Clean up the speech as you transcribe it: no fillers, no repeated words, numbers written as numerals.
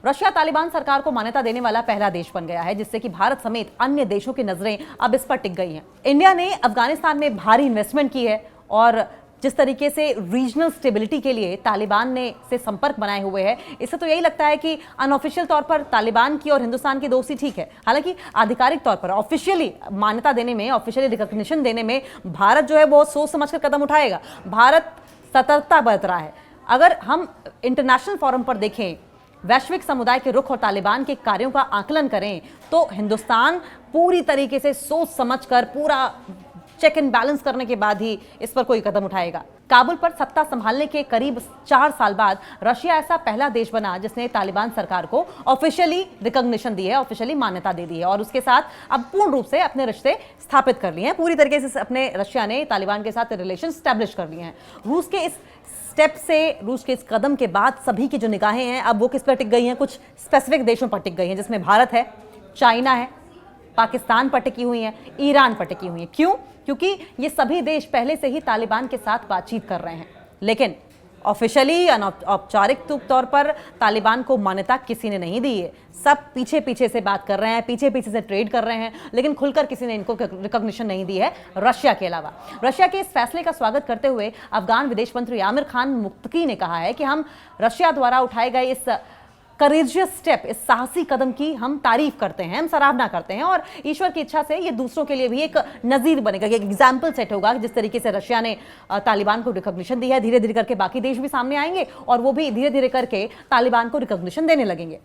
Russia Taliban सरकार को मान्यता देने वाला पहला देश बन गया है, जिससे कि भारत समेत अन्य देशों की नजरें अब इस पर टिक गई हैं। इंडिया ने अफगानिस्तान में भारी इन्वेस्टमेंट की है और जिस तरीके से रीजनल स्टेबिलिटी के लिए तालिबान ने से संपर्क बनाए हुए हैं, इससे तो यही लगता है कि अनऑफिशियल तौर पर तालिबान की और हिंदुस्तान की दोस्ती ठीक है। हालांकि आधिकारिक तौर पर ऑफिशियली मान्यता देने में, ऑफिशियली रिकॉग्निशन देने में भारत जो है वो सोच समझकर कदम उठाएगा। भारत सतर्कता बरत रहा है। अगर हम इंटरनेशनल फोरम पर देखें, वैश्विक समुदाय के रुख और तालिबान के कार्यों का आकलन करें, तो हिंदुस्तान पूरी तरीके से सोच समझकर पूरा चेक एंड बैलेंस करने के बाद ही इस पर कोई कदम उठाएगा। काबुल पर सत्ता संभालने के करीब 4 साल बाद रशिया ऐसा पहला देश बना जिसने तालिबान सरकार को ऑफिशियली रिकॉग्निशन दी है, ऑफिशियली मान्यता दे दी है और उसके साथ अब पूर्ण रूप से अपने रिश्ते स्थापित कर लिए हैं। पूरी तरीके से अपने रशिया ने तालिबान के साथ रिलेशन स्टैब्लिश कर लिए हैं। रूस के इस स्टेप से, रूस के इस कदम के बाद सभी की जो निगाहें हैं अब वो किस पर टिक गई हैं? कुछ स्पेसिफिक देशों पर टिक गई हैं, जिसमें भारत है, चाइना है, पाकिस्तान पर टिकी हुई हैं, ईरान पर टिकी हुई हैं। क्यों? क्योंकि ये सभी देश पहले से ही तालिबान के साथ बातचीत कर रहे हैं, लेकिन ऑफिशियली औपचारिक तौर पर तालिबान को मान्यता किसी ने नहीं दी है। सब पीछे पीछे से बात कर रहे हैं, पीछे पीछे से ट्रेड कर रहे हैं, लेकिन खुलकर किसी ने इनको रिकॉग्निशन नहीं दी है, रशिया के अलावा। रशिया के इस फैसले का स्वागत करते हुए अफगान विदेश मंत्री आमिर खान मुक्तकी ने कहा है कि हम रशिया द्वारा उठाए गए इस करेजियस स्टेप, इस साहसी कदम की हम तारीफ करते हैं, हम सराहना करते हैं और ईश्वर की इच्छा से ये दूसरों के लिए भी एक नजीर बनेगा, एक एग्जाम्पल सेट होगा। जिस तरीके से रशिया ने तालिबान को रिकॉग्निशन दी है, धीरे धीरे करके बाकी देश भी सामने आएंगे और वो भी धीरे धीरे करके तालिबान को रिकॉग्निशन देने लगेंगे।